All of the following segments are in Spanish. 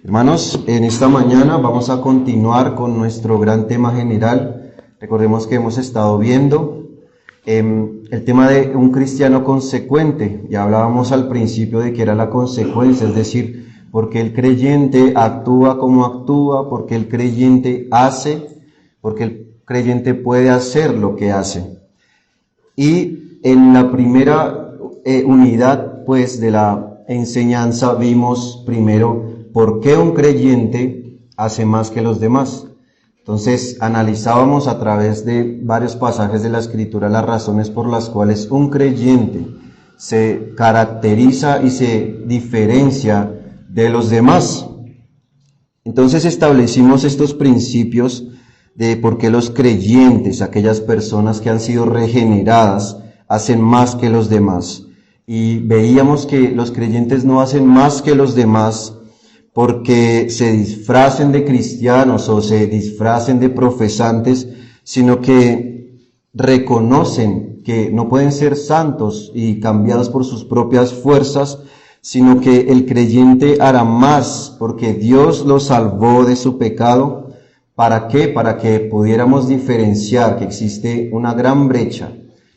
Hermanos, en esta mañana vamos a continuar con nuestro gran tema general. Recordemos que hemos estado viendo el tema de un cristiano consecuente. Ya hablábamos al principio de que era la consecuencia, es decir, porque el creyente actúa como actúa, porque el creyente hace, porque el creyente puede hacer lo que hace. Y en la primera unidad, pues, de la enseñanza vimos primero por qué un creyente hace más que los demás. Entonces, analizábamos a través de varios pasajes de la Escritura las razones por las cuales un creyente se caracteriza y se diferencia de los demás. Entonces, establecimos estos principios de por qué los creyentes, aquellas personas que han sido regeneradas, hacen más que los demás. Y veíamos que los creyentes no hacen más que los demás porque se disfracen de cristianos o se disfracen de profesantes, sino que reconocen que no pueden ser santos y cambiados por sus propias fuerzas, sino que el creyente hará más porque Dios lo salvó de su pecado. ¿Para qué? Para que pudiéramos diferenciar que existe una gran brecha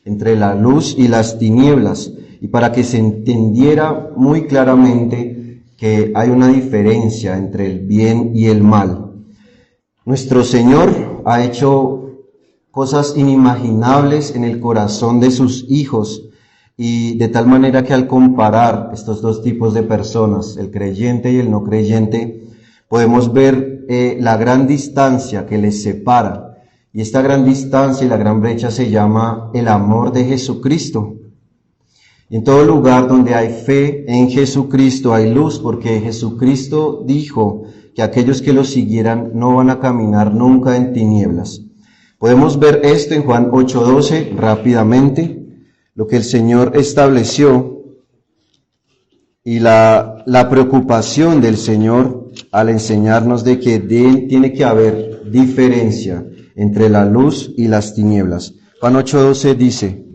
entre la luz y las tinieblas, y para que se entendiera muy claramente que hay una diferencia entre el bien y el mal. Nuestro Señor ha hecho cosas inimaginables en el corazón de sus hijos, y de tal manera que al comparar estos dos tipos de personas, el creyente y el no creyente, podemos ver la gran distancia que les separa. Y esta gran distancia y la gran brecha se llama el amor de Jesucristo. Y en todo lugar donde hay fe en Jesucristo hay luz, porque Jesucristo dijo que aquellos que lo siguieran no van a caminar nunca en tinieblas. Podemos ver esto en Juan 8:12 rápidamente, lo que el Señor estableció y la preocupación del Señor al enseñarnos de que tiene que haber diferencia entre la luz y las tinieblas. Juan 8:12 dice: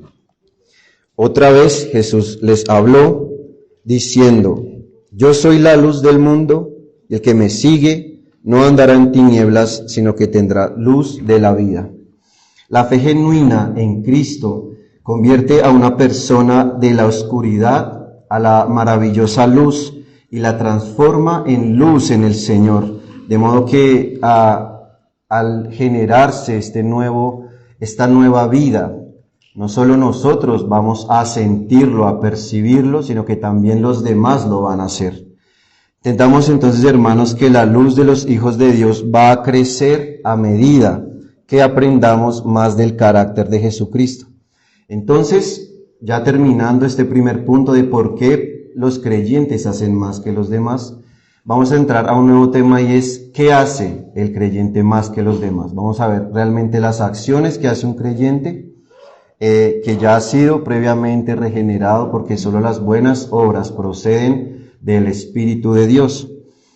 otra vez Jesús les habló diciendo: yo soy la luz del mundo, y el que me sigue no andará en tinieblas, sino que tendrá luz de la vida. La fe genuina en Cristo convierte a una persona de la oscuridad a la maravillosa luz y la transforma en luz en el Señor, de modo que al generarse esta nueva vida, no solo nosotros vamos a sentirlo, a percibirlo, sino que también los demás lo van a hacer. Entendamos entonces, hermanos, que la luz de los hijos de Dios va a crecer a medida que aprendamos más del carácter de Jesucristo. Entonces, ya terminando este primer punto de por qué los creyentes hacen más que los demás, vamos a entrar a un nuevo tema, y es ¿qué hace el creyente más que los demás? Vamos a ver realmente las acciones que hace un creyente que ya ha sido previamente regenerado, porque solo las buenas obras proceden del Espíritu de Dios.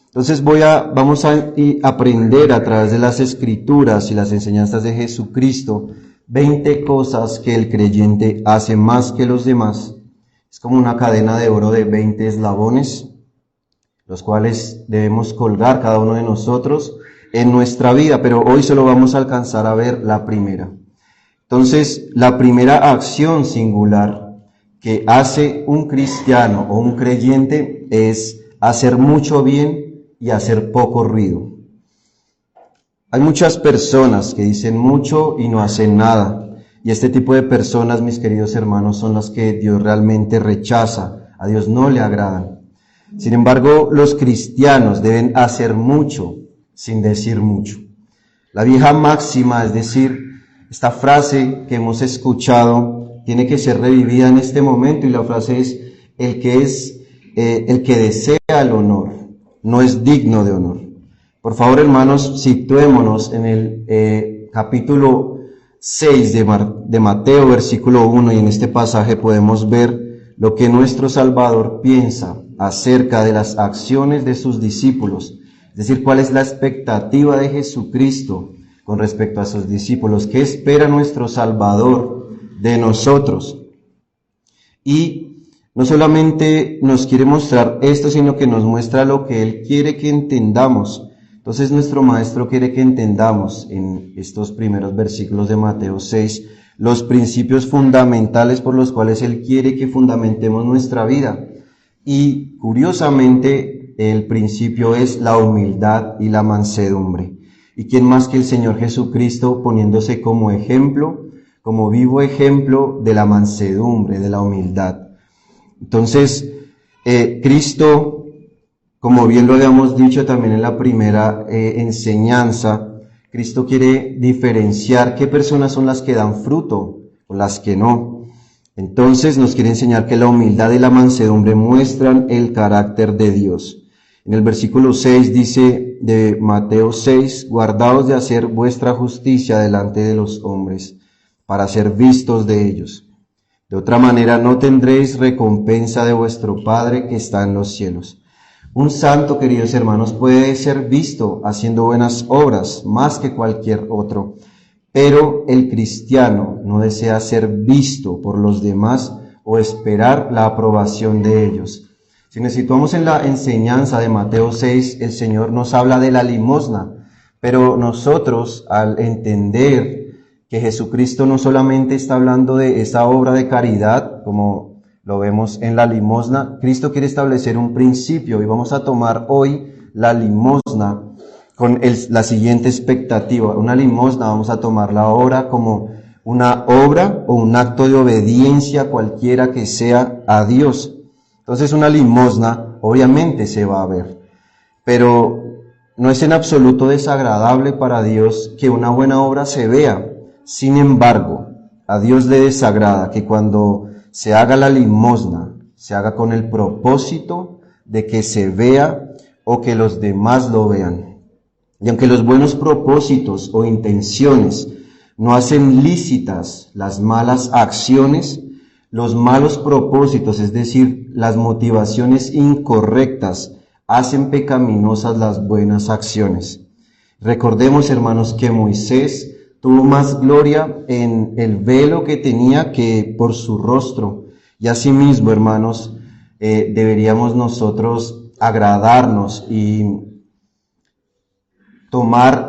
Entonces vamos a aprender a través de las Escrituras y las enseñanzas de Jesucristo 20 cosas que el creyente hace más que los demás. Es como una cadena de oro de 20 eslabones, los cuales debemos colgar cada uno de nosotros en nuestra vida, pero hoy solo vamos a alcanzar a ver la primera. Entonces, la primera acción singular que hace un cristiano o un creyente es hacer mucho bien y hacer poco ruido. Hay muchas personas que dicen mucho y no hacen nada, y este tipo de personas, mis queridos hermanos, son las que Dios realmente rechaza, a Dios no le agradan. Sin embargo, los cristianos deben hacer mucho sin decir mucho. La vieja máxima, es decir, esta frase que hemos escuchado, tiene que ser revivida en este momento, y la frase es: el que desea el honor no es digno de honor. Por favor, hermanos, situémonos en el capítulo 6 de Mateo, versículo 1, y en este pasaje podemos ver lo que nuestro Salvador piensa acerca de las acciones de sus discípulos, es decir, cuál es la expectativa de Jesucristo con respecto a sus discípulos, qué espera nuestro Salvador de nosotros. Y no solamente nos quiere mostrar esto, sino que nos muestra lo que Él quiere que entendamos. Entonces nuestro Maestro quiere que entendamos en estos primeros versículos de Mateo 6 los principios fundamentales por los cuales Él quiere que fundamentemos nuestra vida. Y curiosamente el principio es la humildad y la mansedumbre. ¿Y quién más que el Señor Jesucristo poniéndose como ejemplo, como vivo ejemplo de la mansedumbre, de la humildad? Entonces, Cristo, como bien lo habíamos dicho también en la primera enseñanza, Cristo quiere diferenciar qué personas son las que dan fruto o las que no. Entonces nos quiere enseñar que la humildad y la mansedumbre muestran el carácter de Dios. En el versículo 6 dice de Mateo 6, guardaos de hacer vuestra justicia delante de los hombres, para ser vistos de ellos. De otra manera no tendréis recompensa de vuestro Padre que está en los cielos. Un santo, queridos hermanos, puede ser visto haciendo buenas obras más que cualquier otro, pero el cristiano no desea ser visto por los demás o esperar la aprobación de ellos. Si nos situamos en la enseñanza de Mateo 6, el Señor nos habla de la limosna, pero nosotros, al entender que Jesucristo no solamente está hablando de esa obra de caridad, como lo vemos en la limosna, Cristo quiere establecer un principio y vamos a tomar hoy la limosna con la siguiente expectativa. Una limosna vamos a tomarla ahora como una obra o un acto de obediencia cualquiera que sea a Dios. Entonces una limosna obviamente se va a ver, pero no es en absoluto desagradable para Dios que una buena obra se vea. Sin embargo, a Dios le desagrada que cuando se haga la limosna, se haga con el propósito de que se vea o que los demás lo vean. Y aunque los buenos propósitos o intenciones no hacen lícitas las malas acciones, los malos propósitos, es decir, las motivaciones incorrectas, hacen pecaminosas las buenas acciones. Recordemos, hermanos, que Moisés tuvo más gloria en el velo que tenía que por su rostro. Y asimismo, hermanos, deberíamos nosotros agradarnos y tomar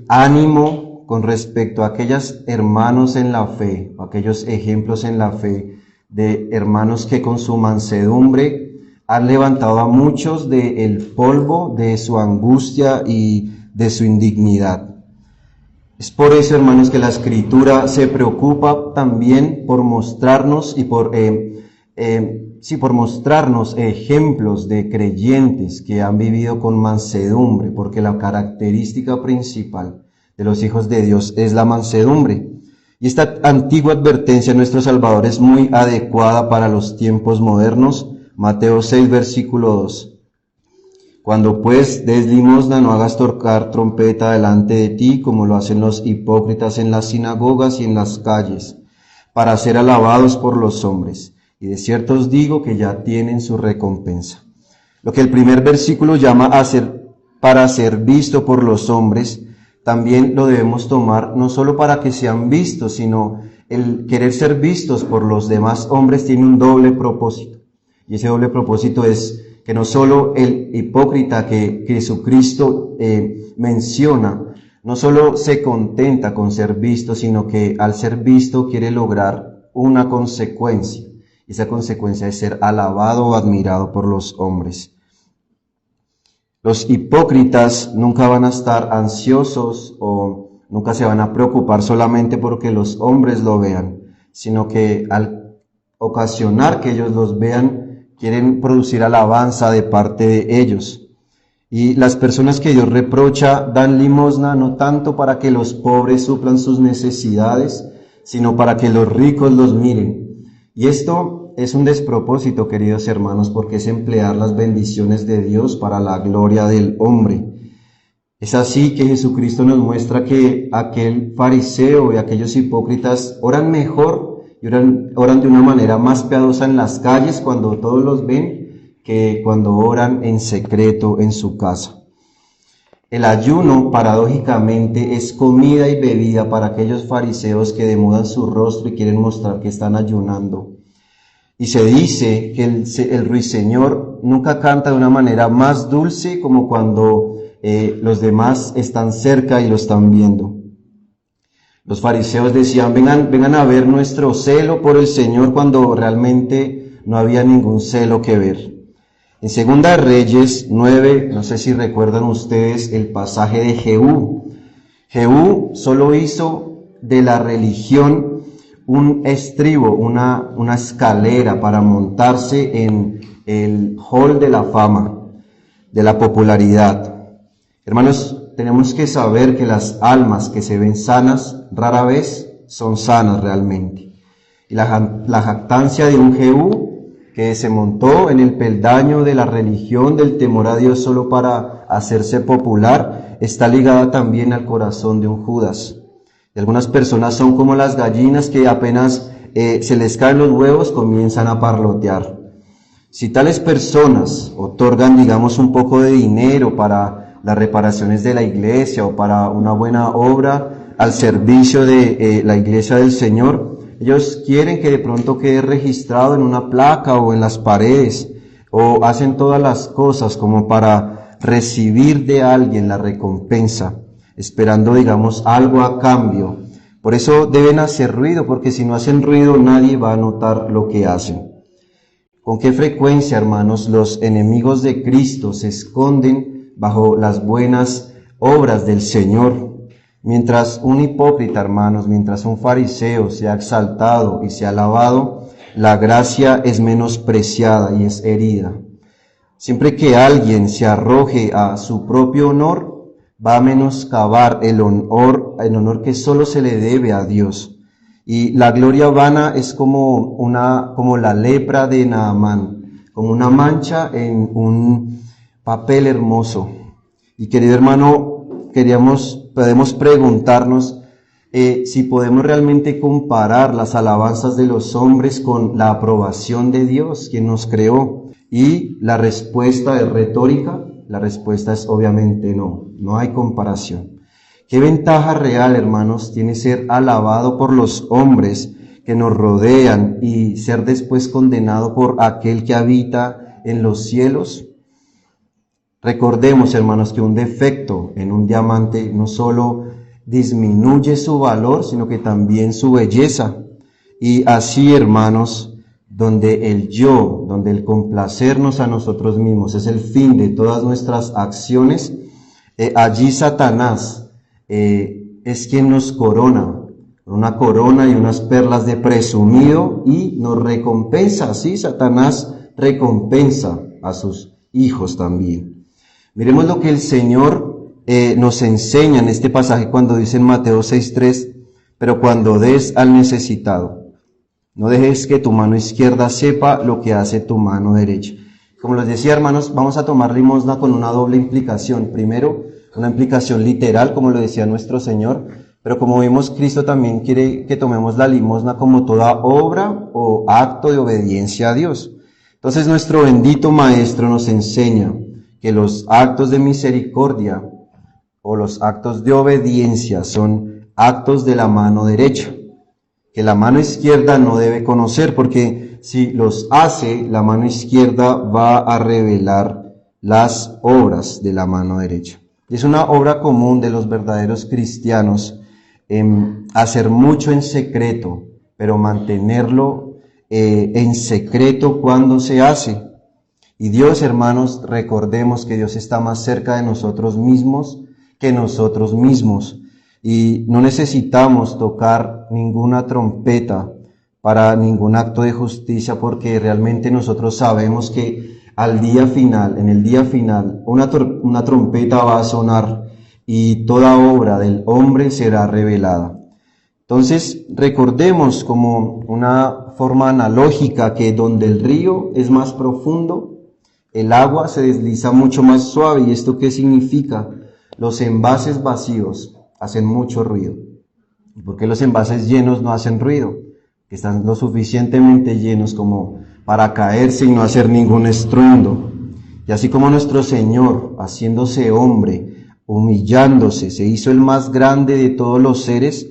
ánimo con respecto a aquellos hermanos en la fe, aquellos ejemplos en la fe de hermanos que con su mansedumbre han levantado a muchos del polvo de su angustia y de su indignidad. Es por eso, hermanos, que la Escritura se preocupa también por mostrarnos y por mostrarnos ejemplos de creyentes que han vivido con mansedumbre, porque la característica principal de los hijos de Dios es la mansedumbre. Y esta antigua advertencia de nuestro Salvador es muy adecuada para los tiempos modernos. Mateo 6, versículo 2. Cuando pues des limosna, no hagas tocar trompeta delante de ti, como lo hacen los hipócritas en las sinagogas y en las calles, para ser alabados por los hombres. Y de cierto os digo que ya tienen su recompensa. Lo que el primer versículo llama para ser visto por los hombres, también lo debemos tomar no solo para que sean vistos, sino el querer ser vistos por los demás hombres tiene un doble propósito. Y ese doble propósito es que no solo el hipócrita que Jesucristo menciona, no solo se contenta con ser visto, sino que al ser visto quiere lograr una consecuencia. Y esa consecuencia es ser alabado o admirado por los hombres. Los hipócritas nunca van a estar ansiosos o nunca se van a preocupar solamente porque los hombres lo vean, sino que al ocasionar que ellos los vean, quieren producir alabanza de parte de ellos. Y las personas que Dios reprocha dan limosna no tanto para que los pobres suplan sus necesidades, sino para que los ricos los miren. Y esto es un despropósito, queridos hermanos, porque es emplear las bendiciones de Dios para la gloria del hombre. Es así que Jesucristo nos muestra que aquel fariseo y aquellos hipócritas oran mejor y oran de una manera más piadosa en las calles cuando todos los ven que cuando oran en secreto en su casa. El ayuno, paradójicamente, es comida y bebida para aquellos fariseos que demudan su rostro y quieren mostrar que están ayunando. Y se dice que el ruiseñor nunca canta de una manera más dulce como cuando los demás están cerca y lo están viendo. Los fariseos decían, vengan a ver nuestro celo por el Señor, cuando realmente no había ningún celo que ver. En Segunda de Reyes 9, no sé si recuerdan ustedes el pasaje de Jehú. Jehú solo hizo de la religión un estribo, una escalera para montarse en el hall de la fama, de la popularidad. Hermanos, tenemos que saber que las almas que se ven sanas rara vez son sanas realmente. Y la jactancia de un Jehú que se montó en el peldaño de la religión, del temor a Dios solo para hacerse popular, está ligada también al corazón de un Judas. Y algunas personas son como las gallinas que apenas se les caen los huevos, comienzan a parlotear. Si tales personas otorgan, digamos, un poco de dinero para las reparaciones de la iglesia o para una buena obra al servicio de la iglesia del Señor, ellos quieren que de pronto quede registrado en una placa o en las paredes, o hacen todas las cosas como para recibir de alguien la recompensa, esperando, digamos, algo a cambio. Por eso deben hacer ruido, porque si no hacen ruido nadie va a notar lo que hacen. ¿Con qué frecuencia, hermanos, los enemigos de Cristo se esconden bajo las buenas obras del Señor? Mientras un hipócrita, hermanos, mientras un fariseo se ha exaltado y se ha alabado, la gracia es menospreciada y es herida. Siempre que alguien se arroje a su propio honor, va a menoscabar el honor que solo se le debe a Dios. Y la gloria vana es como la lepra de Naamán, como una mancha en un papel hermoso. Y querido hermano, podemos preguntarnos si podemos realmente comparar las alabanzas de los hombres con la aprobación de Dios, quien nos creó. Y la respuesta es retórica. La respuesta es obviamente no hay comparación. ¿Qué ventaja real, hermanos, tiene ser alabado por los hombres que nos rodean y ser después condenado por aquel que habita en los cielos? Recordemos, hermanos, que un defecto en un diamante no solo disminuye su valor, sino que también su belleza. Y así, hermanos, donde el complacernos a nosotros mismos es el fin de todas nuestras acciones, allí Satanás es quien nos corona, una corona y unas perlas de presumido, y nos recompensa. Sí, Satanás recompensa a sus hijos también. Miremos lo que el Señor nos enseña en este pasaje cuando dice en Mateo 6:3, pero cuando des al necesitado, no dejes que tu mano izquierda sepa lo que hace tu mano derecha. Como les decía, hermanos, vamos a tomar limosna con una doble implicación. Primero, una implicación literal, como lo decía nuestro Señor, pero como vimos, Cristo también quiere que tomemos la limosna como toda obra o acto de obediencia a Dios. Entonces nuestro bendito Maestro nos enseña que los actos de misericordia o los actos de obediencia son actos de la mano derecha, que la mano izquierda no debe conocer, porque si los hace, la mano izquierda va a revelar las obras de la mano derecha. Y es una obra común de los verdaderos cristianos hacer mucho en secreto, pero mantenerlo en secreto cuando se hace. Y Dios, hermanos, recordemos que Dios está más cerca de nosotros mismos que nosotros mismos. Y no necesitamos tocar ninguna trompeta para ningún acto de justicia, porque realmente nosotros sabemos que en el día final, una trompeta va a sonar y toda obra del hombre será revelada. Entonces, recordemos como una forma analógica que donde el río es más profundo, el agua se desliza mucho más suave. ¿Y esto qué significa? Los envases vacíos hacen mucho ruido. ¿Y por qué los envases llenos no hacen ruido? Que están lo suficientemente llenos como para caerse y no hacer ningún estruendo. Y así como nuestro Señor, haciéndose hombre, humillándose, se hizo el más grande de todos los seres,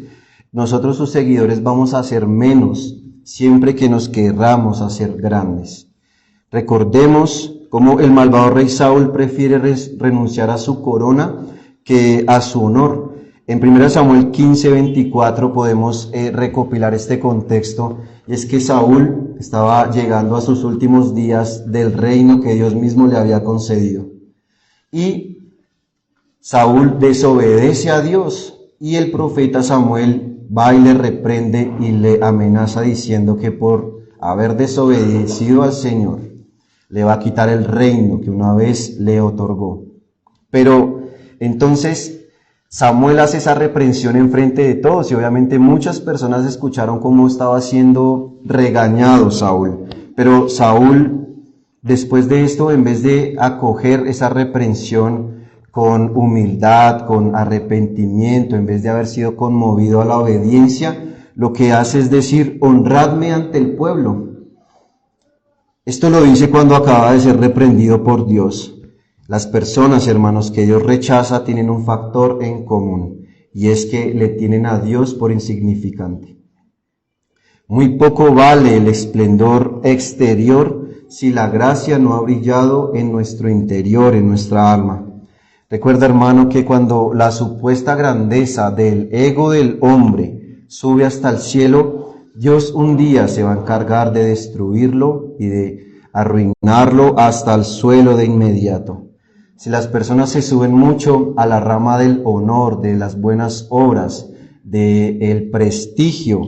nosotros sus seguidores vamos a ser menos siempre que nos querramos hacer grandes. Recordemos cómo el malvado rey Saúl prefiere renunciar a su corona que a su honor. En 1 Samuel 15:24 podemos recopilar este contexto, y es que Saúl estaba llegando a sus últimos días del reino que Dios mismo le había concedido. Y Saúl desobedece a Dios, y el profeta Samuel va y le reprende y le amenaza diciendo que por haber desobedecido al Señor, le va a quitar el reino que una vez le otorgó. Pero entonces Samuel hace esa reprensión en frente de todos, y obviamente muchas personas escucharon cómo estaba siendo regañado Saúl. Pero Saúl, después de esto, en vez de acoger esa reprensión con humildad, con arrepentimiento, en vez de haber sido conmovido a la obediencia, lo que hace es decir: honradme ante el pueblo. Esto lo dice cuando acaba de ser reprendido por Dios. Las personas, hermanos, que Dios rechaza tienen un factor en común, y es que le tienen a Dios por insignificante. Muy poco vale el esplendor exterior si la gracia no ha brillado en nuestro interior, en nuestra alma. Recuerda, hermano, que cuando la supuesta grandeza del ego del hombre sube hasta el cielo, Dios un día se va a encargar de destruirlo y de arruinarlo hasta el suelo de inmediato. Si las personas se suben mucho a la rama del honor, de las buenas obras, del prestigio,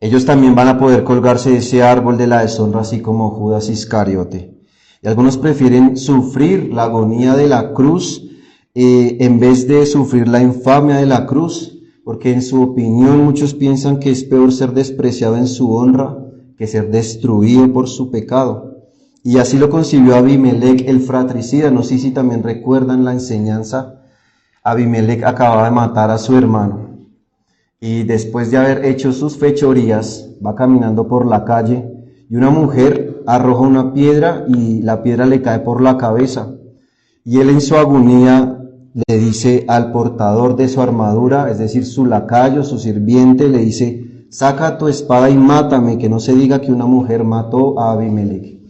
ellos también van a poder colgarse de ese árbol de la deshonra, así como Judas Iscariote. Y algunos prefieren sufrir la agonía de la cruz en vez de sufrir la infamia de la cruz, porque en su opinión muchos piensan que es peor ser despreciado en su honra que ser destruido por su pecado. Y así lo concibió Abimelech el fratricida. No sé si también recuerdan la enseñanza. Abimelech acababa de matar a su hermano, y después de haber hecho sus fechorías, va caminando por la calle, y una mujer arroja una piedra y la piedra le cae por la cabeza. Y él, en su agonía, le dice al portador de su armadura, es decir, su lacayo, su sirviente, le dice: saca tu espada y mátame, que no se diga que una mujer mató a Abimelech.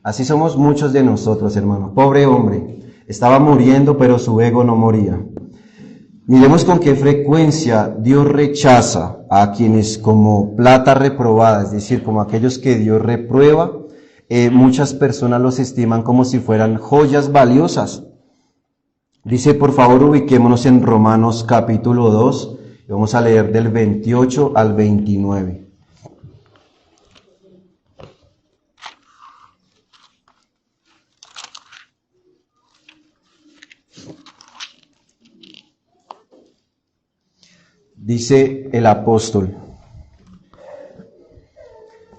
Así somos muchos de nosotros, hermanos. Pobre hombre, estaba muriendo, pero su ego no moría. Miremos con qué frecuencia Dios rechaza a quienes como plata reprobada, es decir, como aquellos que Dios reprueba. Muchas personas los estiman como si fueran joyas valiosas. Dice, por favor, ubiquémonos en Romanos capítulo 2, y vamos a leer del 28 al 29. Dice el apóstol: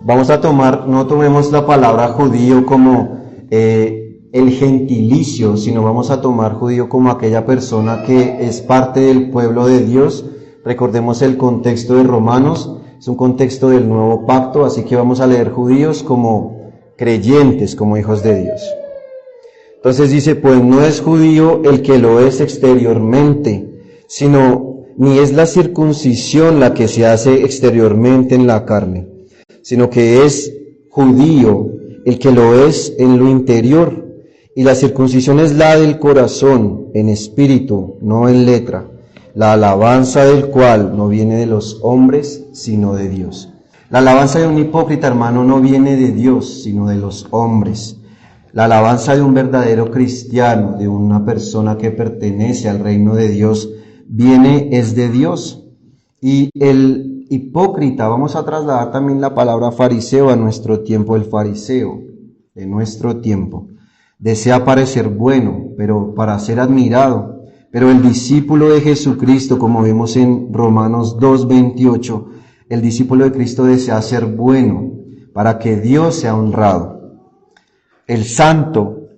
vamos a tomar, no tomemos la palabra judío como el gentilicio, sino vamos a tomar judío como aquella persona que es parte del pueblo de Dios. Recordemos el contexto de Romanos, es un contexto del nuevo pacto, así que vamos a leer judíos como creyentes, como hijos de Dios. Entonces dice: pues no es judío el que lo es exteriormente, ni es la circuncisión la que se hace exteriormente en la carne, sino que es judío el que lo es en lo interior, y la circuncisión es la del corazón, en espíritu, no en letra, la alabanza del cual no viene de los hombres, sino de Dios. La alabanza de un hipócrita, hermano, no viene de Dios, sino de los hombres. La alabanza de un verdadero cristiano, de una persona que pertenece al reino de Dios, es de Dios. Y el hipócrita, vamos a trasladar también la palabra fariseo a nuestro tiempo. El fariseo de nuestro tiempo desea parecer bueno, pero para ser admirado. Pero el discípulo de Jesucristo, como vemos en Romanos 2:28, el discípulo de Cristo desea ser bueno para que Dios sea honrado. El santo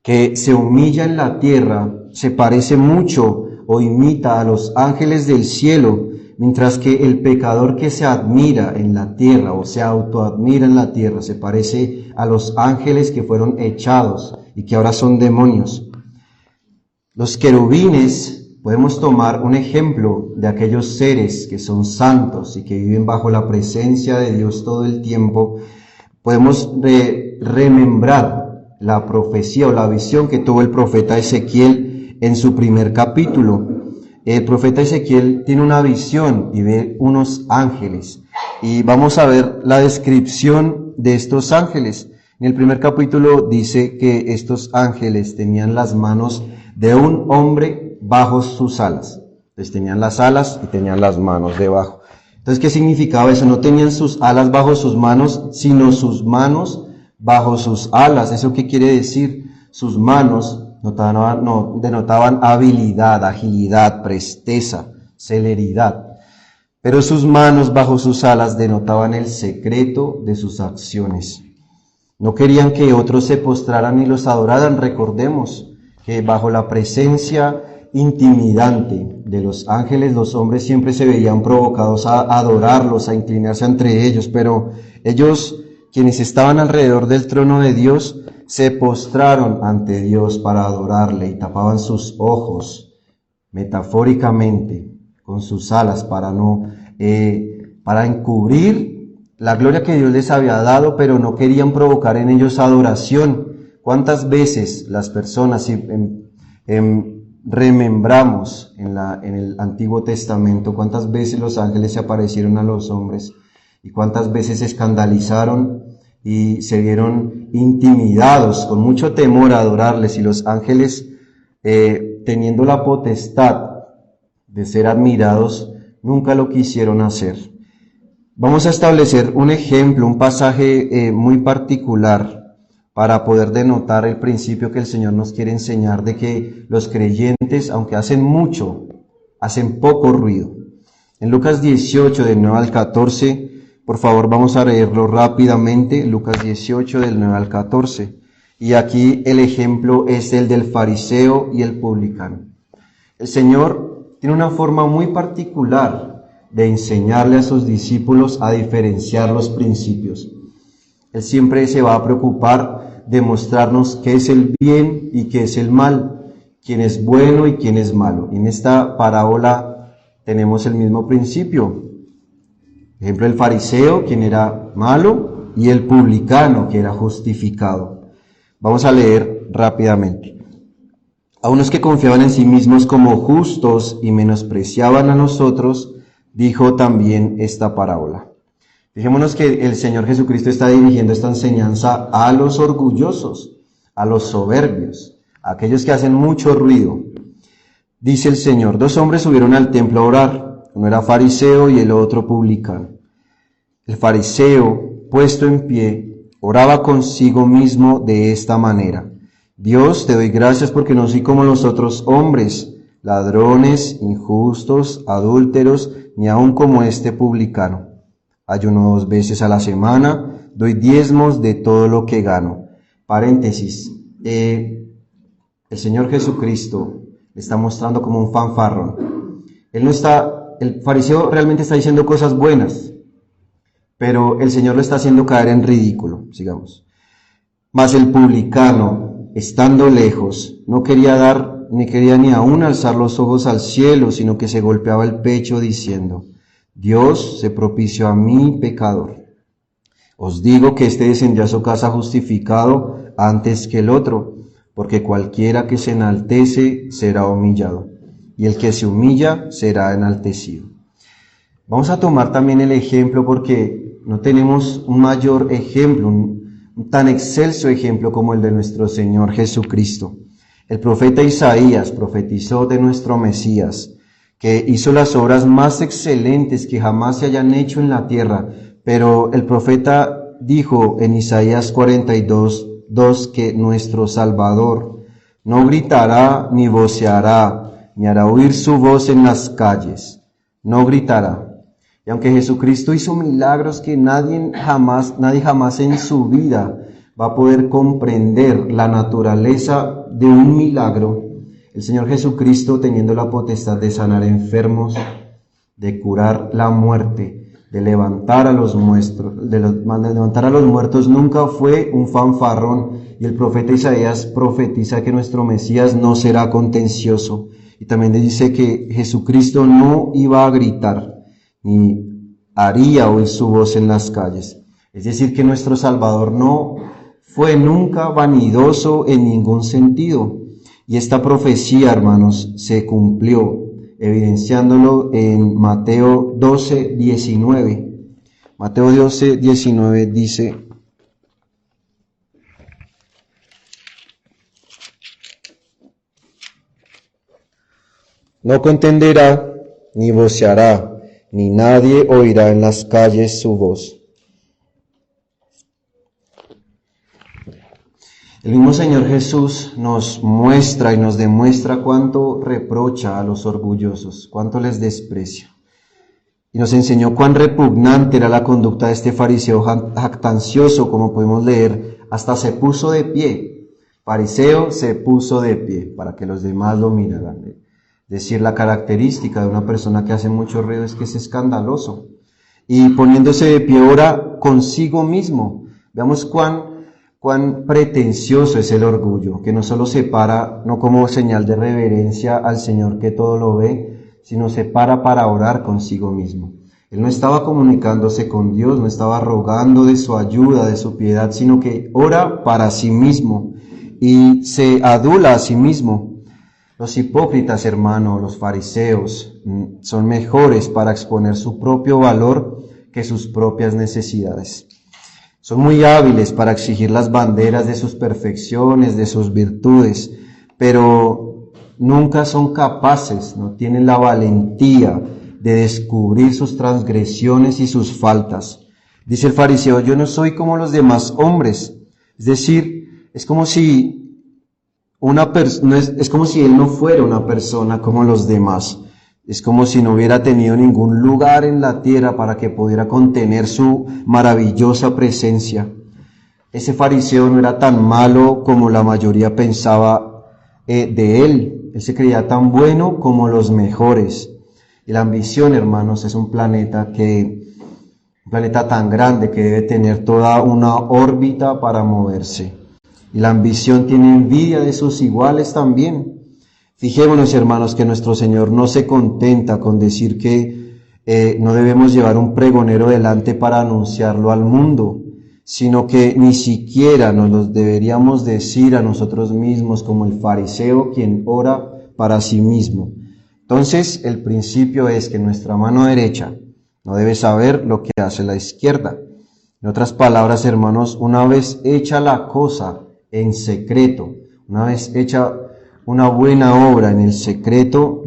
que se humilla en la tierra se parece mucho o imita a los ángeles del cielo, mientras que el pecador que se admira en la tierra o se autoadmira en la tierra se parece a los ángeles que fueron echados y que ahora son demonios. Los querubines podemos tomar un ejemplo de aquellos seres que son santos y que viven bajo la presencia de Dios todo el tiempo. Podemos remembrar la profecía o la visión que tuvo el profeta Ezequiel en su primer capítulo. El profeta Ezequiel tiene una visión y ve unos ángeles. Y vamos a ver la descripción de estos ángeles. En el primer capítulo dice que estos ángeles tenían las manos de un hombre bajo sus alas. Entonces tenían las alas y tenían las manos debajo. Entonces, ¿qué significaba eso? No tenían sus alas bajo sus manos, sino sus manos bajo sus alas. ¿Eso qué quiere decir? Sus manos denotaban habilidad, agilidad, presteza, celeridad. Pero sus manos bajo sus alas denotaban el secreto de sus acciones. No querían que otros se postraran y los adoraran. Recordemos que bajo la presencia intimidante de los ángeles, los hombres siempre se veían provocados a adorarlos, a inclinarse entre ellos, pero ellos, quienes estaban alrededor del trono de Dios, se postraron ante Dios para adorarle y tapaban sus ojos, metafóricamente, con sus alas para encubrir la gloria que Dios les había dado, pero no querían provocar en ellos adoración. ¿Cuántas veces las personas, remembramos en el Antiguo Testamento, cuántas veces los ángeles se aparecieron a los hombres y cuántas veces se escandalizaron y se vieron intimidados con mucho temor a adorarles, y los ángeles, teniendo la potestad de ser admirados, nunca lo quisieron hacer? Vamos a establecer un ejemplo, un pasaje muy particular para poder denotar el principio que el Señor nos quiere enseñar de que los creyentes, aunque hacen mucho, hacen poco ruido. En Lucas 18, del 9 al 14, por favor vamos a leerlo rápidamente, Lucas 18, del 9 al 14. Y aquí el ejemplo es el del fariseo y el publicano. El Señor tiene una forma muy particular de enseñarle a sus discípulos a diferenciar los principios. Él siempre se va a preocupar de mostrarnos qué es el bien y qué es el mal, quién es bueno y quién es malo. Y en esta parábola tenemos el mismo principio. Por ejemplo, el fariseo, quien era malo, y el publicano, que era justificado. Vamos a leer rápidamente. A unos que confiaban en sí mismos como justos y menospreciaban a nosotros, dijo también esta parábola. Fijémonos que el Señor Jesucristo está dirigiendo esta enseñanza a los orgullosos, a los soberbios, a aquellos que hacen mucho ruido. Dice el Señor: 2 hombres subieron al templo a orar, uno era fariseo y el otro publicano. El fariseo, puesto en pie, oraba consigo mismo de esta manera: Dios, te doy gracias porque no soy como los otros hombres, ladrones, injustos, adúlteros, ni aun como este publicano. Ayuno 2 veces a la semana, doy diezmos de todo lo que gano. Paréntesis, el Señor Jesucristo le está mostrando como un fanfarrón. El fariseo realmente está diciendo cosas buenas, pero el Señor lo está haciendo caer en ridículo, sigamos. Mas el publicano, estando lejos, no quería dar, ni quería ni aún alzar los ojos al cielo, sino que se golpeaba el pecho diciendo: Dios, sé propicio a mí, pecador. Os digo que este descendió a su casa justificado antes que el otro, porque cualquiera que se enaltece será humillado, y el que se humilla será enaltecido. Vamos a tomar también el ejemplo, porque no tenemos un mayor ejemplo, un tan excelso ejemplo como el de nuestro Señor Jesucristo. El profeta Isaías profetizó de nuestro Mesías, que hizo las obras más excelentes que jamás se hayan hecho en la tierra, pero el profeta dijo en Isaías 42:2 que nuestro Salvador no gritará ni voceará, ni hará oír su voz en las calles, no gritará. Y aunque Jesucristo hizo milagros que nadie jamás en su vida va a poder comprender la naturaleza de un milagro, el Señor Jesucristo, teniendo la potestad de sanar enfermos, de curar la muerte, de levantar a los muertos, nunca fue un fanfarrón. Y el profeta Isaías profetiza que nuestro Mesías no será contencioso. Y también dice que Jesucristo no iba a gritar, ni haría oír su voz en las calles. Es decir, que nuestro Salvador no fue nunca vanidoso en ningún sentido. Y esta profecía, hermanos, se cumplió, evidenciándolo en Mateo 12, 19. Mateo 12, 19 dice: no contenderá, ni voceará, ni nadie oirá en las calles su voz. El mismo Señor Jesús nos muestra y nos demuestra cuánto reprocha a los orgullosos, cuánto les desprecia. Y nos enseñó cuán repugnante era la conducta de este fariseo jactancioso, como podemos leer, hasta se puso de pie. Fariseo se puso de pie para que los demás lo miraran. Es decir, la característica de una persona que hace mucho ruido es que es escandaloso. Y poniéndose de pie ora consigo mismo. Veamos cuán pretencioso es el orgullo, que no solo se para, no como señal de reverencia al Señor que todo lo ve, sino se para orar consigo mismo. Él no estaba comunicándose con Dios, no estaba rogando de su ayuda, de su piedad, sino que ora para sí mismo y se adula a sí mismo. Los hipócritas, hermano, los fariseos, son mejores para exponer su propio valor que sus propias necesidades. Son muy hábiles para exigir las banderas de sus perfecciones, de sus virtudes, pero nunca son capaces, no tienen la valentía de descubrir sus transgresiones y sus faltas. Dice el fariseo: yo no soy como los demás hombres. Es decir, es como si es como si él no fuera una persona como los demás. Es como si no hubiera tenido ningún lugar en la tierra para que pudiera contener su maravillosa presencia. Ese fariseo no era tan malo como la mayoría pensaba de él. Él se creía tan bueno como los mejores. Y la ambición, hermanos, es un planeta tan grande que debe tener toda una órbita para moverse. Y la ambición tiene envidia de sus iguales también. Fijémonos, hermanos, que nuestro Señor no se contenta con decir que no debemos llevar un pregonero delante para anunciarlo al mundo, sino que ni siquiera nos lo deberíamos decir a nosotros mismos, como el fariseo quien ora para sí mismo. Entonces, el principio es que nuestra mano derecha no debe saber lo que hace la izquierda. En otras palabras, hermanos, una vez hecha la cosa en secreto, una vez hecha una buena obra en el secreto,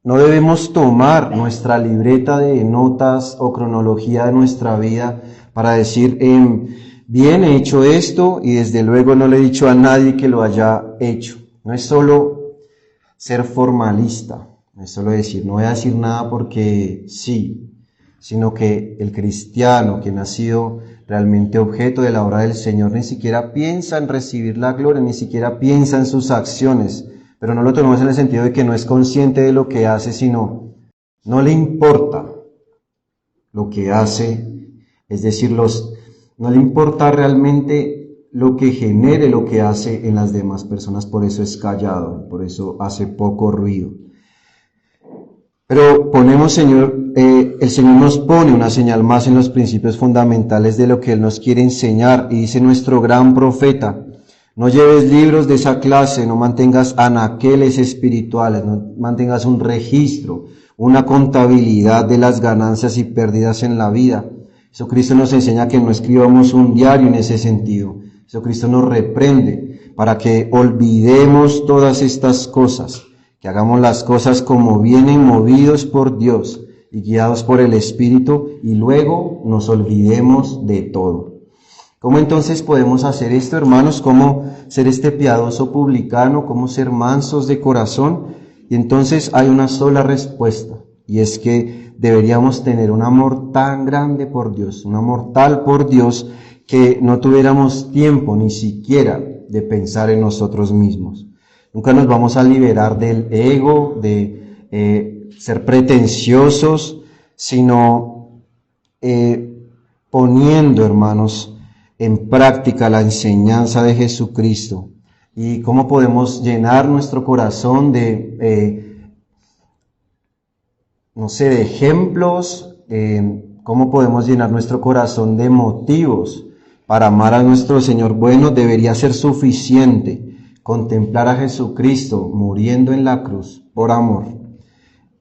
no debemos tomar nuestra libreta de notas o cronología de nuestra vida para decir, bien, he hecho esto y desde luego no le he dicho a nadie que lo haya hecho. No es solo ser formalista, no es solo decir, no voy a decir nada porque sí, sino que el cristiano, quien ha sido realmente objeto de la obra del Señor, ni siquiera piensa en recibir la gloria, ni siquiera piensa en sus acciones, pero no lo tomamos en el sentido de que no es consciente de lo que hace, sino no le importa lo que hace, es decir, no le importa realmente lo que genere lo que hace en las demás personas, por eso es callado, por eso hace poco ruido. Pero el Señor nos pone una señal más en los principios fundamentales de lo que Él nos quiere enseñar, y dice nuestro gran profeta: no lleves libros de esa clase, no mantengas anaqueles espirituales, no mantengas un registro, una contabilidad de las ganancias y pérdidas en la vida. Jesucristo nos enseña que no escribamos un diario en ese sentido. Jesucristo nos reprende para que olvidemos todas estas cosas, que hagamos las cosas como vienen, movidos por Dios y guiados por el Espíritu, y luego nos olvidemos de todo. ¿Cómo entonces podemos hacer esto, hermanos? ¿Cómo ser este piadoso publicano? ¿Cómo ser mansos de corazón? Y entonces hay una sola respuesta, y es que deberíamos tener un amor tan grande por Dios, un amor tal por Dios, que no tuviéramos tiempo ni siquiera de pensar en nosotros mismos. Nunca nos vamos a liberar del ego, de ser pretenciosos, sino poniendo, hermanos, en práctica la enseñanza de Jesucristo, y cómo podemos llenar nuestro corazón de, de ejemplos, cómo podemos llenar nuestro corazón de motivos para amar a nuestro Señor. Bueno, debería ser suficiente contemplar a Jesucristo muriendo en la cruz por amor,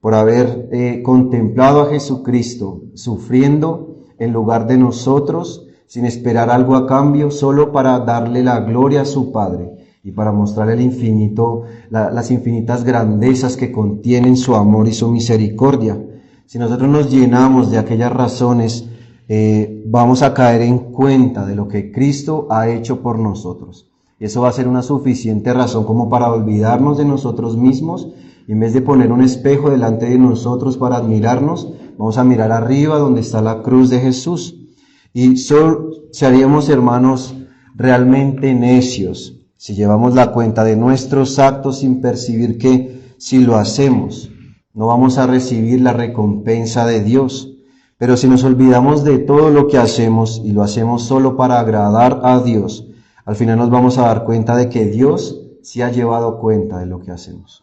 por haber contemplado a Jesucristo sufriendo en lugar de nosotros, sin esperar algo a cambio, solo para darle la gloria a su Padre y para mostrar el infinito, las infinitas grandezas que contienen su amor y su misericordia. Si nosotros nos llenamos de aquellas razones, vamos a caer en cuenta de lo que Cristo ha hecho por nosotros. Y eso va a ser una suficiente razón como para olvidarnos de nosotros mismos, y en vez de poner un espejo delante de nosotros para admirarnos, vamos a mirar arriba donde está la cruz de Jesús. Y seríamos, hermanos, realmente necios si llevamos la cuenta de nuestros actos sin percibir que si lo hacemos no vamos a recibir la recompensa de Dios. Pero si nos olvidamos de todo lo que hacemos y lo hacemos solo para agradar a Dios, al final nos vamos a dar cuenta de que Dios sí ha llevado cuenta de lo que hacemos.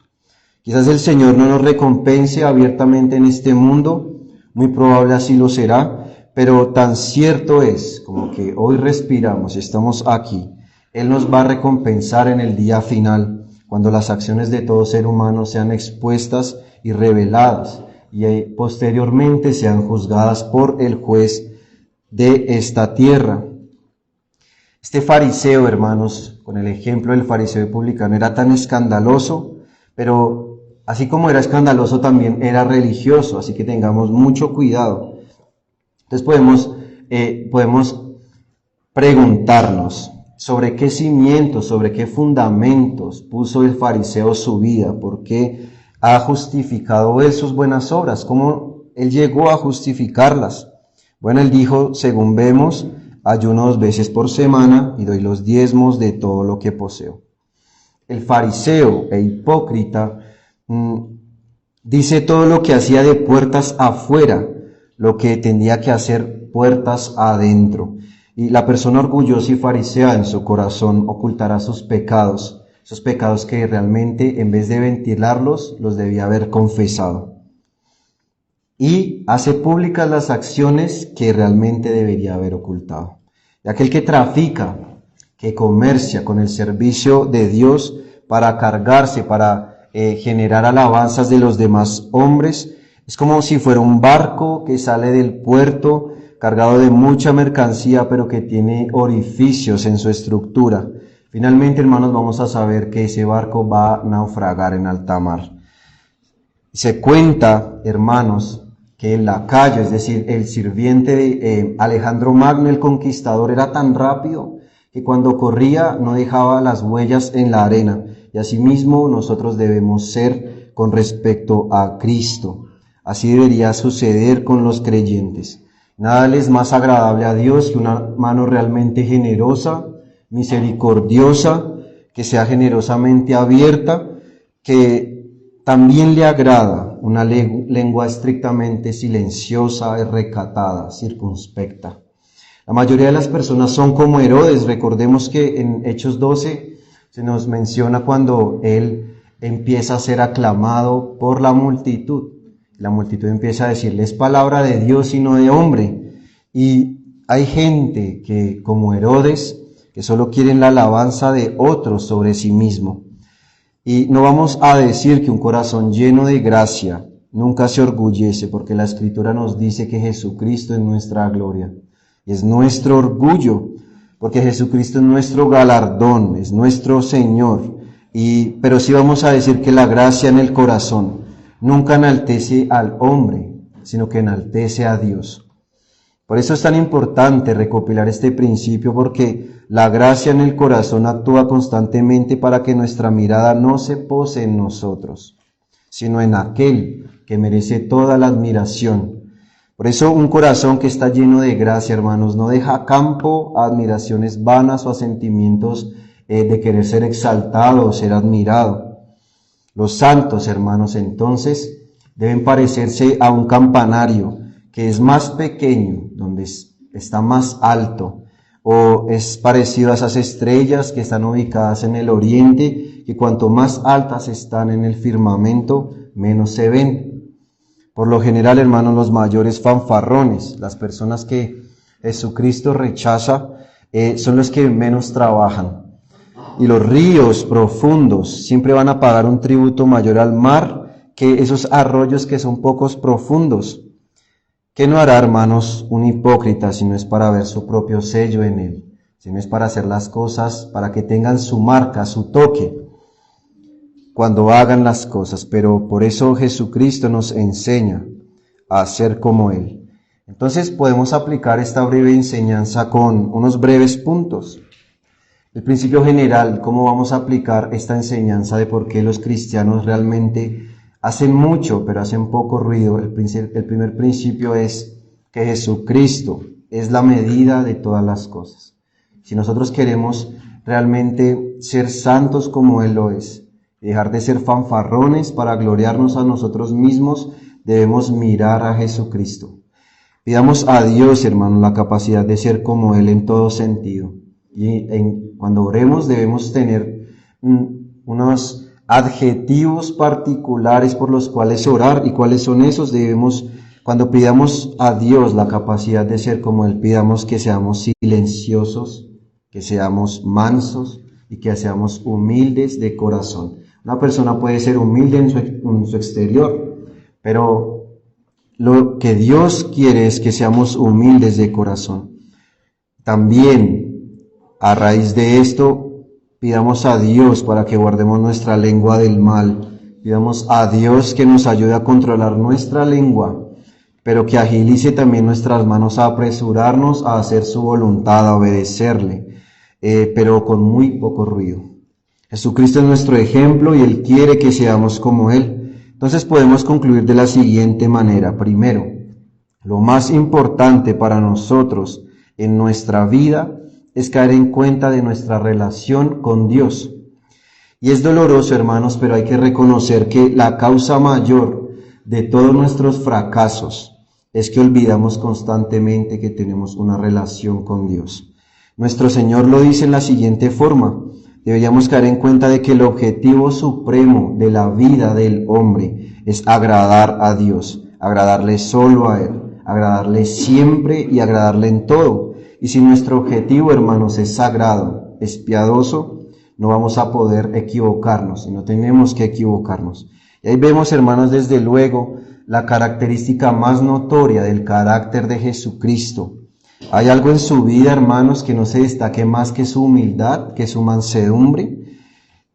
Quizás el Señor no nos recompense abiertamente en este mundo, muy probable así lo será, pero tan cierto es como que hoy respiramos y estamos aquí. Él nos va a recompensar en el día final, cuando las acciones de todo ser humano sean expuestas y reveladas, y posteriormente sean juzgadas por el juez de esta tierra. Este fariseo, hermanos, con el ejemplo del fariseo y publicano, era tan escandaloso, pero así como era escandaloso también era religioso, así que tengamos mucho cuidado. Entonces podemos preguntarnos sobre qué cimientos, sobre qué fundamentos puso el fariseo su vida, por qué ha justificado él sus buenas obras, cómo él llegó a justificarlas. Bueno, él dijo, según vemos, ayuno 2 veces por semana y doy los diezmos de todo lo que poseo. El fariseo e hipócrita dice todo lo que hacía de puertas afuera, lo que tendría que hacer puertas adentro. Y la persona orgullosa y farisea en su corazón ocultará sus pecados, esos pecados que realmente en vez de ventilarlos, los debía haber confesado. Y hace públicas las acciones que realmente debería haber ocultado. Y aquel que trafica, que comercia con el servicio de Dios para cargarse, para generar alabanzas de los demás hombres, es como si fuera un barco que sale del puerto cargado de mucha mercancía, pero que tiene orificios en su estructura. Finalmente, hermanos, vamos a saber que ese barco va a naufragar en alta mar. Se cuenta, hermanos, que el lacayo, es decir, el sirviente de Alejandro Magno, el conquistador, era tan rápido que cuando corría no dejaba las huellas en la arena. Y asimismo nosotros debemos ser con respecto a Cristo. Así debería suceder con los creyentes. Nada les es más agradable a Dios que una mano realmente generosa, misericordiosa, que sea generosamente abierta, que también le agrada una lengua estrictamente silenciosa y recatada, circunspecta. La mayoría de las personas son como Herodes. Recordemos que en Hechos 12 se nos menciona cuando él empieza a ser aclamado por la multitud. La multitud empieza a decirle, es palabra de Dios y no de hombre. Y hay gente que, como Herodes, que solo quieren la alabanza de otros sobre sí mismo. Y no vamos a decir que un corazón lleno de gracia nunca se orgullece, porque la Escritura nos dice que Jesucristo es nuestra gloria. Es nuestro orgullo, porque Jesucristo es nuestro galardón, es nuestro Señor. Pero sí vamos a decir que la gracia en el corazón nunca enaltece al hombre, sino que enaltece a Dios. Por eso es tan importante recopilar este principio, porque la gracia en el corazón actúa constantemente para que nuestra mirada no se pose en nosotros, sino en aquel que merece toda la admiración. Por eso un corazón que está lleno de gracia, hermanos, no deja campo a admiraciones vanas o a sentimientos de querer ser exaltado o ser admirado. Los santos, hermanos, entonces, deben parecerse a un campanario que es más pequeño, donde está más alto, o es parecido a esas estrellas que están ubicadas en el oriente, que cuanto más altas están en el firmamento, menos se ven. Por lo general, hermanos, los mayores fanfarrones, las personas que Jesucristo rechaza, son los que menos trabajan. Y los ríos profundos siempre van a pagar un tributo mayor al mar que esos arroyos que son pocos profundos. ¿Qué no hará, hermanos, un hipócrita si no es para ver su propio sello en él? Si no es para hacer las cosas, para que tengan su marca, su toque, cuando hagan las cosas. Pero por eso Jesucristo nos enseña a ser como Él. Entonces podemos aplicar esta breve enseñanza con unos breves puntos. El principio general, cómo vamos a aplicar esta enseñanza de por qué los cristianos realmente hacen mucho, pero hacen poco ruido. El primer principio es que Jesucristo es la medida de todas las cosas. Si nosotros queremos realmente ser santos como Él lo es, y dejar de ser fanfarrones para gloriarnos a nosotros mismos, debemos mirar a Jesucristo. Pidamos a Dios, hermanos, la capacidad de ser como Él en todo sentido. Y cuando oremos debemos tener unos adjetivos particulares por los cuales orar. ¿Y cuáles son esos? Cuando pidamos a Dios la capacidad de ser como Él, pidamos que seamos silenciosos, que seamos mansos y que seamos humildes de corazón. Una persona puede ser humilde en su exterior, pero lo que Dios quiere es que seamos humildes de corazón. También, a raíz de esto, pidamos a Dios para que guardemos nuestra lengua del mal. Pidamos a Dios que nos ayude a controlar nuestra lengua, pero que agilice también nuestras manos a apresurarnos a hacer su voluntad, a obedecerle, pero con muy poco ruido. Jesucristo es nuestro ejemplo y Él quiere que seamos como Él. Entonces podemos concluir de la siguiente manera. Primero, lo más importante para nosotros en nuestra vida es caer en cuenta de nuestra relación con Dios. Y es doloroso, hermanos, pero hay que reconocer que la causa mayor de todos nuestros fracasos es que olvidamos constantemente que tenemos una relación con Dios. Nuestro Señor lo dice en la siguiente forma: deberíamos caer en cuenta de que el objetivo supremo de la vida del hombre es agradar a Dios, agradarle solo a Él, agradarle siempre y agradarle en todo. Y si nuestro objetivo, hermanos, es sagrado, es piadoso, no vamos a poder equivocarnos, y no tenemos que equivocarnos. Y ahí vemos, hermanos, desde luego, la característica más notoria del carácter de Jesucristo. ¿Hay algo en su vida, hermanos, que no se destaque más que su humildad, que su mansedumbre?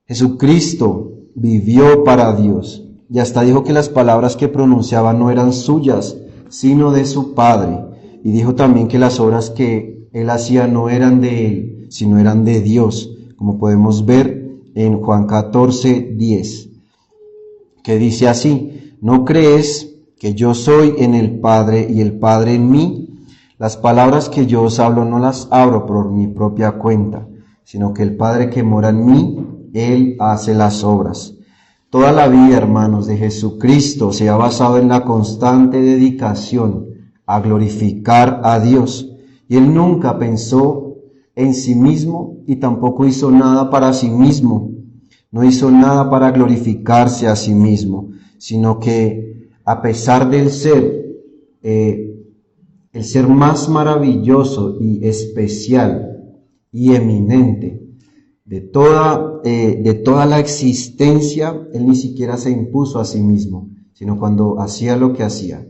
Jesucristo vivió para Dios y hasta dijo que las palabras que pronunciaba no eran suyas, sino de su Padre. Y dijo también que las obras que Él hacía no eran de Él, sino eran de Dios, como podemos ver en Juan 14:10, que dice así: ¿no crees que yo soy en el Padre y el Padre en mí? Las palabras que yo os hablo no las abro por mi propia cuenta, sino que el Padre que mora en mí, Él hace las obras. Toda la vida, hermanos, de Jesucristo se ha basado en la constante dedicación a glorificar a Dios. Y Él nunca pensó en sí mismo y tampoco hizo nada para sí mismo. No hizo nada para glorificarse a sí mismo, sino que a pesar del ser, el ser más maravilloso y especial y eminente de toda la existencia, Él ni siquiera se impuso a sí mismo, sino cuando hacía lo que hacía,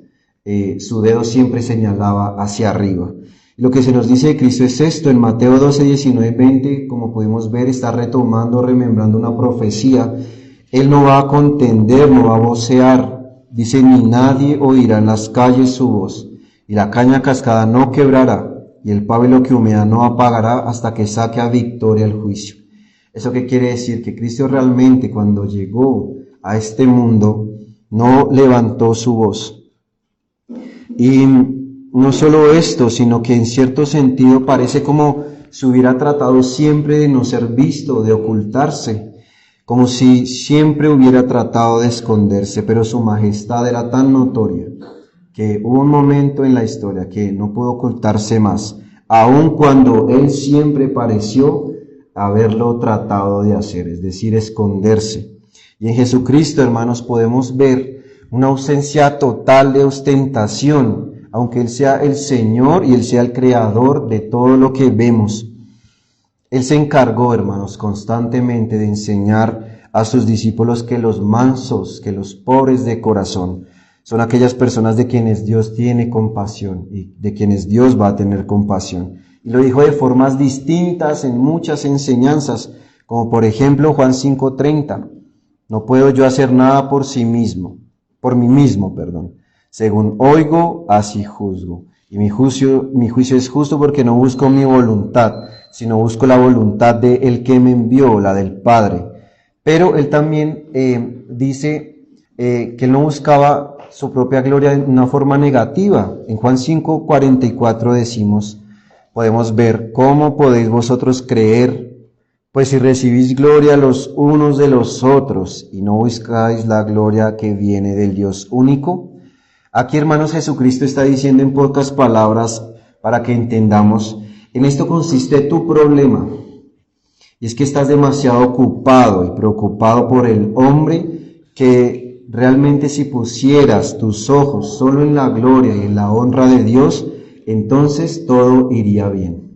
su dedo siempre señalaba hacia arriba. Y lo que se nos dice de Cristo es esto: en Mateo 12, 19, 20, como pudimos ver, está remembrando una profecía. Él no va a contender, no va a vocear, dice: ni nadie oirá en las calles su voz, y la caña cascada no quebrará, y el pábilo que humea no apagará hasta que saque a victoria el juicio. ¿Eso qué quiere decir? Que Cristo realmente, cuando llegó a este mundo, no levantó su voz. Y no solo esto, sino que en cierto sentido parece como si hubiera tratado siempre de no ser visto, de ocultarse, como si siempre hubiera tratado de esconderse, pero su majestad era tan notoria que hubo un momento en la historia que no pudo ocultarse más. aun cuando él siempre pareció haberlo tratado de hacer, es decir, esconderse. Y en Jesucristo, hermanos, podemos ver una ausencia total de ostentación, aunque Él sea el Señor y Él sea el creador de todo lo que vemos. Él se encargó, hermanos, constantemente de enseñar a sus discípulos que los mansos, que los pobres de corazón, son aquellas personas de quienes Dios tiene compasión y de quienes Dios va a tener compasión. Y lo dijo de formas distintas en muchas enseñanzas, como por ejemplo Juan 5:30. No puedo yo hacer nada por mí mismo. Según oigo, así juzgo. Y mi juicio es justo porque no busco mi voluntad, sino busco la voluntad de el que me envió, la del Padre. Pero él también dice que él no buscaba su propia gloria de una forma negativa. En Juan 5:44 podemos ver: ¿cómo podéis vosotros creer? Pues si recibís gloria los unos de los otros y no buscáis la gloria que viene del Dios único. Aquí, hermanos, Jesucristo está diciendo en pocas palabras para que entendamos: en esto consiste tu problema. Y es que estás demasiado ocupado y preocupado por el hombre, que realmente si pusieras tus ojos solo en la gloria y en la honra de Dios, entonces todo iría bien.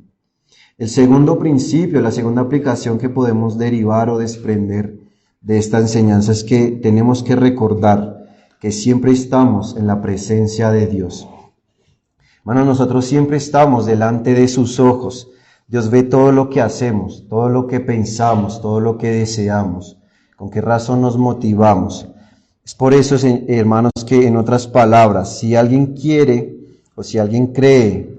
El segundo principio, la segunda aplicación que podemos derivar o desprender de esta enseñanza es que tenemos que recordar que siempre estamos en la presencia de Dios. Hermanos, nosotros siempre estamos delante de sus ojos. Dios ve todo lo que hacemos, todo lo que pensamos, todo lo que deseamos, con qué razón nos motivamos. Es por eso, hermanos, que en otras palabras, si alguien quiere o si alguien cree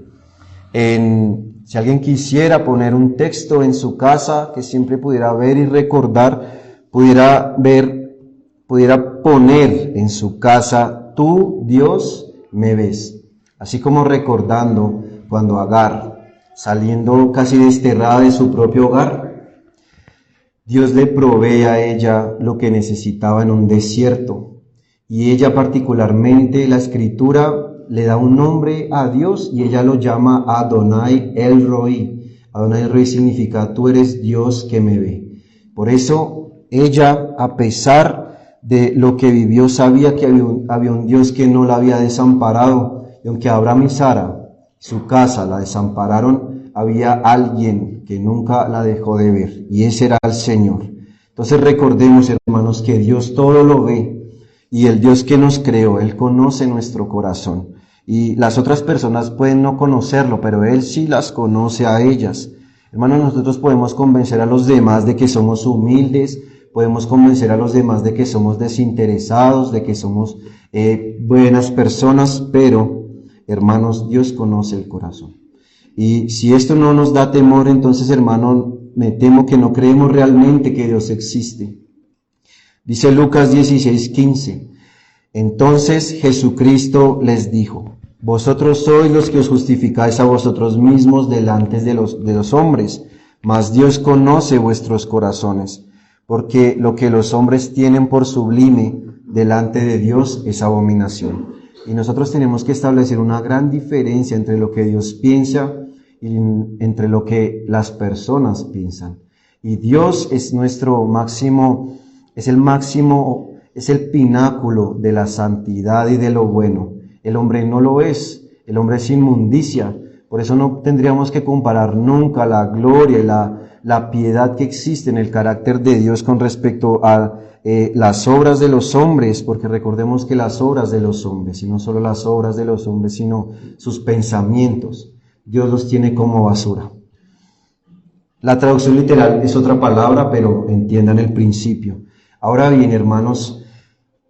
si alguien quisiera poner un texto en su casa que siempre pudiera ver y recordar, pudiera poner en su casa: tú, Dios, me ves. Así como recordando cuando Agar, saliendo casi desterrada de su propio hogar, Dios le provee a ella lo que necesitaba en un desierto. Y ella particularmente, la Escritura le da un nombre a Dios y ella lo llama Adonai El Roi. Adonai El Roi significa: tú eres Dios que me ve. Por eso ella, a pesar de lo que vivió, sabía que había un Dios que no la había desamparado. Y aunque Abraham y Sara, su casa, la desampararon, había alguien que nunca la dejó de ver, y ese era el Señor. Entonces recordemos, hermanos, que Dios todo lo ve. Y el Dios que nos creó, Él conoce nuestro corazón. Y las otras personas pueden no conocerlo, pero Él sí las conoce a ellas. Hermanos, nosotros podemos convencer a los demás de que somos humildes, podemos convencer a los demás de que somos desinteresados, de que somos buenas personas, pero, hermanos, Dios conoce el corazón. Y si esto no nos da temor, entonces, hermano, me temo que no creemos realmente que Dios existe. Dice Lucas 16:15, entonces Jesucristo les dijo: vosotros sois los que os justificáis a vosotros mismos delante de los hombres, mas Dios conoce vuestros corazones, porque lo que los hombres tienen por sublime delante de Dios es abominación. Y nosotros tenemos que establecer una gran diferencia entre lo que Dios piensa y entre lo que las personas piensan. Y Dios es nuestro máximo, es el pináculo de la santidad y de lo bueno. El hombre no lo es, el hombre es inmundicia. Por eso no tendríamos que comparar nunca la gloria y la piedad que existe en el carácter de Dios con respecto a las obras de los hombres, porque recordemos que las obras de los hombres, y no solo las obras de los hombres, sino sus pensamientos, Dios los tiene como basura. La traducción literal es otra palabra, pero entiendan el principio. Ahora bien, hermanos,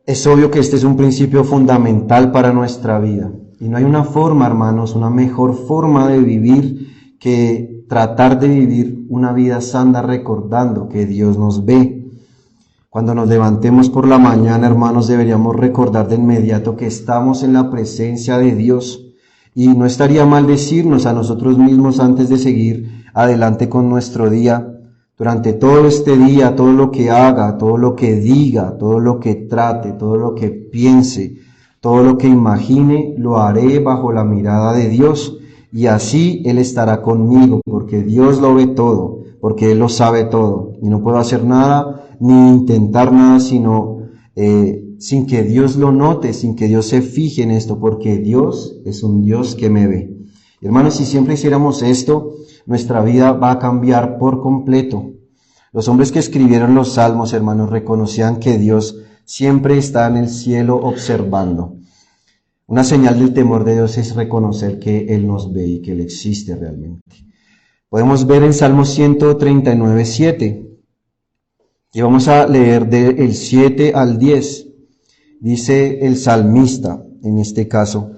es obvio que este es un principio fundamental para nuestra vida. Y no hay una forma, hermanos, una mejor forma de vivir que tratar de vivir una vida santa recordando que Dios nos ve. Cuando nos levantemos por la mañana, hermanos, deberíamos recordar de inmediato que estamos en la presencia de Dios. Y no estaría mal decirnos a nosotros mismos antes de seguir adelante con nuestro día: durante todo este día, todo lo que haga, todo lo que diga, todo lo que trate, todo lo que piense, todo lo que imagine, lo haré bajo la mirada de Dios. y así Él estará conmigo, porque Dios lo ve todo, porque Él lo sabe todo, y no puedo hacer nada ni intentar nada sin que Dios lo note, sin que Dios se fije en esto, porque Dios es un Dios que me ve. Hermanos, si siempre hiciéramos esto, nuestra vida va a cambiar por completo. Los hombres que escribieron los salmos, hermanos, reconocían que Dios siempre está en el cielo observando. Una señal del temor de Dios es reconocer que Él nos ve y que Él existe realmente. Podemos ver en Salmo 139, 7. Y vamos a leer del 7 al 10. Dice el salmista, en este caso: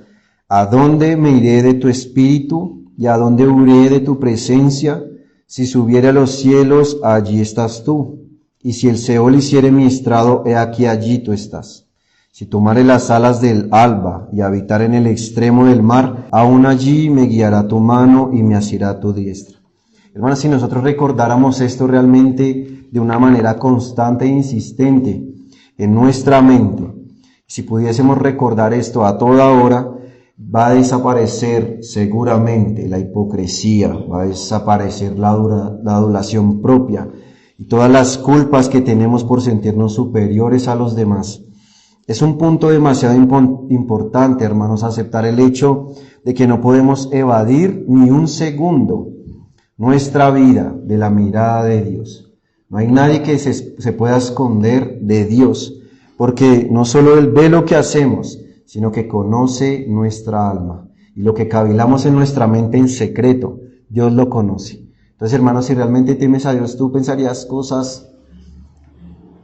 ¿A dónde me iré de tu espíritu? ¿Y a dónde huiré de tu presencia? Si subiere a los cielos, allí estás tú. Y si el Seol hiciere mi estrado, he aquí allí tú estás. Si tomare las alas del alba y habitar en el extremo del mar, aún allí me guiará tu mano y me asirá tu diestra. Hermanos, si nosotros recordáramos esto realmente de una manera constante e insistente en nuestra mente, si pudiésemos recordar esto a toda hora, va a desaparecer seguramente la hipocresía, va a desaparecer la adulación propia y todas las culpas que tenemos por sentirnos superiores a los demás. Es un punto demasiado importante, hermanos, aceptar el hecho de que no podemos evadir ni un segundo nuestra vida de la mirada de Dios. No hay nadie que se pueda esconder de Dios, porque no solo Él ve lo que hacemos, sino que conoce nuestra alma. Y lo que cavilamos en nuestra mente en secreto, Dios lo conoce. Entonces, hermanos, si realmente temes a Dios, tú pensarías cosas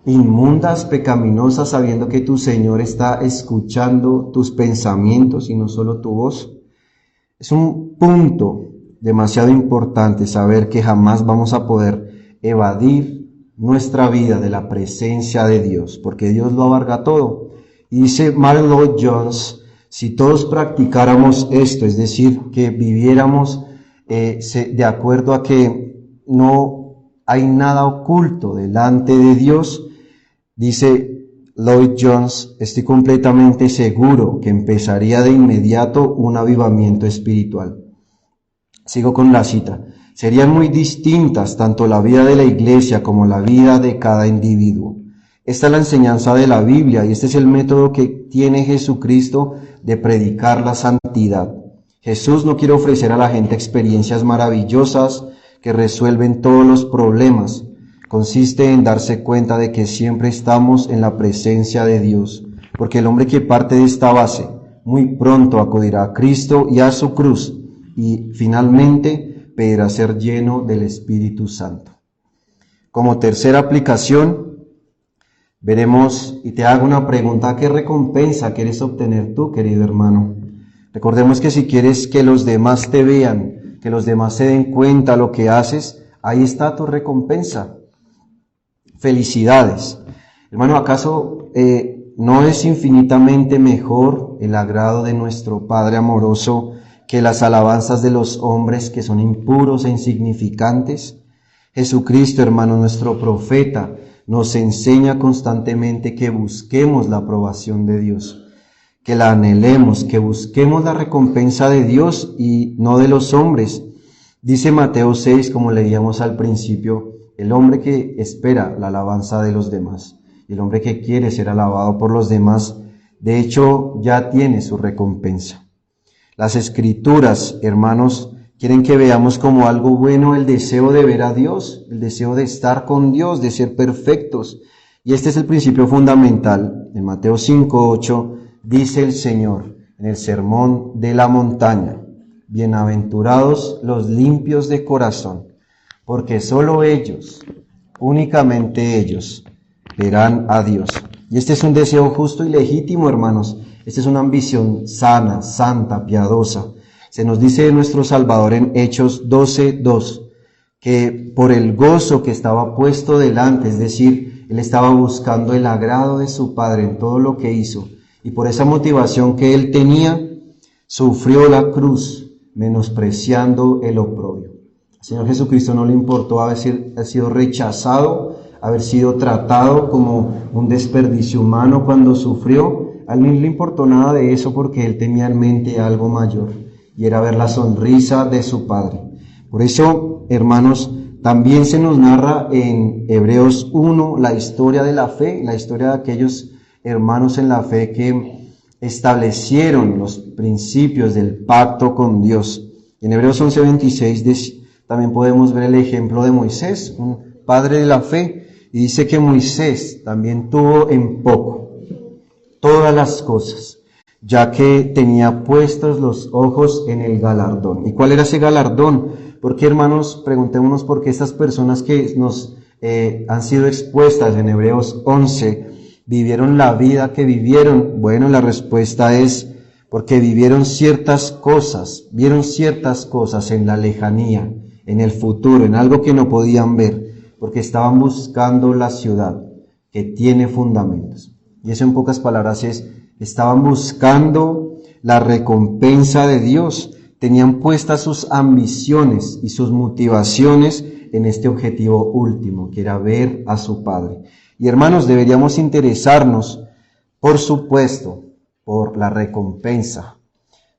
inmundas, pecaminosas, sabiendo que tu Señor está escuchando tus pensamientos y no solo tu voz. Es un punto demasiado importante saber que jamás vamos a poder evadir nuestra vida de la presencia de Dios, porque Dios lo abarca todo. Y dice Martyn Lloyd-Jones, si todos practicáramos esto, es decir, que viviéramos de acuerdo a que no hay nada oculto delante de Dios, dice Lloyd-Jones, estoy completamente seguro que empezaría de inmediato un avivamiento espiritual. Sigo con la cita. Serían muy distintas tanto la vida de la iglesia como la vida de cada individuo. Esta es la enseñanza de la Biblia y este es el método que tiene Jesucristo de predicar la santidad. Jesús no quiere ofrecer a la gente experiencias maravillosas que resuelven todos los problemas. Consiste en darse cuenta de que siempre estamos en la presencia de Dios, porque el hombre que parte de esta base muy pronto acudirá a Cristo y a su cruz y finalmente pedirá ser lleno del Espíritu Santo. Como tercera aplicación, veremos, y te hago una pregunta: ¿qué recompensa quieres obtener tú, querido hermano? Recordemos que si quieres que los demás te vean, que los demás se den cuenta de lo que haces, ahí está tu recompensa. Felicidades. Hermano, ¿acaso no es infinitamente mejor el agrado de nuestro Padre amoroso que las alabanzas de los hombres que son impuros e insignificantes? Jesucristo, hermano, nuestro profeta, nos enseña constantemente que busquemos la aprobación de Dios, que la anhelemos, que busquemos la recompensa de Dios y no de los hombres. Dice Mateo 6, como leíamos al principio, el hombre que espera la alabanza de los demás, y el hombre que quiere ser alabado por los demás, de hecho ya tiene su recompensa. Las Escrituras, hermanos, quieren que veamos como algo bueno el deseo de ver a Dios, el deseo de estar con Dios, de ser perfectos. Y este es el principio fundamental. En Mateo 5:8 dice el Señor en el Sermón de la Montaña: bienaventurados los limpios de corazón, porque solo ellos, únicamente ellos, verán a Dios. Y este es un deseo justo y legítimo, hermanos. Esta es una ambición sana, santa, piadosa. Se nos dice de nuestro Salvador en Hechos 12:2, que por el gozo que estaba puesto delante, es decir, Él estaba buscando el agrado de su Padre en todo lo que hizo, y por esa motivación que Él tenía, sufrió la cruz, menospreciando el oprobio. Al Señor Jesucristo no le importó haber sido rechazado, haber sido tratado como un desperdicio humano cuando sufrió. A Él no le importó nada de eso porque Él tenía en mente algo mayor. y era ver la sonrisa de su padre. Por eso, hermanos, también se nos narra en Hebreos 1 la historia de la fe, la historia de aquellos hermanos en la fe que establecieron los principios del pacto con Dios. En Hebreos 11:26 también podemos ver el ejemplo de Moisés, un padre de la fe, y dice que Moisés también tuvo en poco todas las cosas, ya que tenía puestos los ojos en el galardón. ¿Y cuál era ese galardón? Porque, hermanos, preguntémonos por qué estas personas que nos han sido expuestas en Hebreos 11 vivieron la vida que vivieron. Bueno, la respuesta es porque vieron ciertas cosas en la lejanía, en el futuro, en algo que no podían ver, porque estaban buscando la ciudad que tiene fundamentos. Y eso en pocas palabras es, estaban buscando la recompensa de Dios, tenían puestas sus ambiciones y sus motivaciones en este objetivo último, que era ver a su Padre. Y hermanos, deberíamos interesarnos, por supuesto, por la recompensa.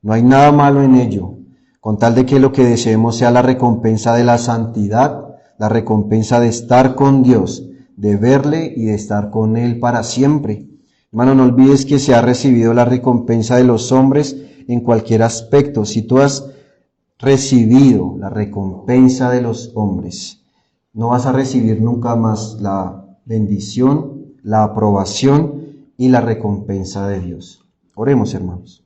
No hay nada malo en ello, con tal de que lo que deseemos sea la recompensa de la santidad, la recompensa de estar con Dios, de verle y de estar con Él para siempre. Hermano, no olvides que se ha recibido la recompensa de los hombres en cualquier aspecto. Si tú has recibido la recompensa de los hombres, no vas a recibir nunca más la bendición, la aprobación y la recompensa de Dios. Oremos, hermanos.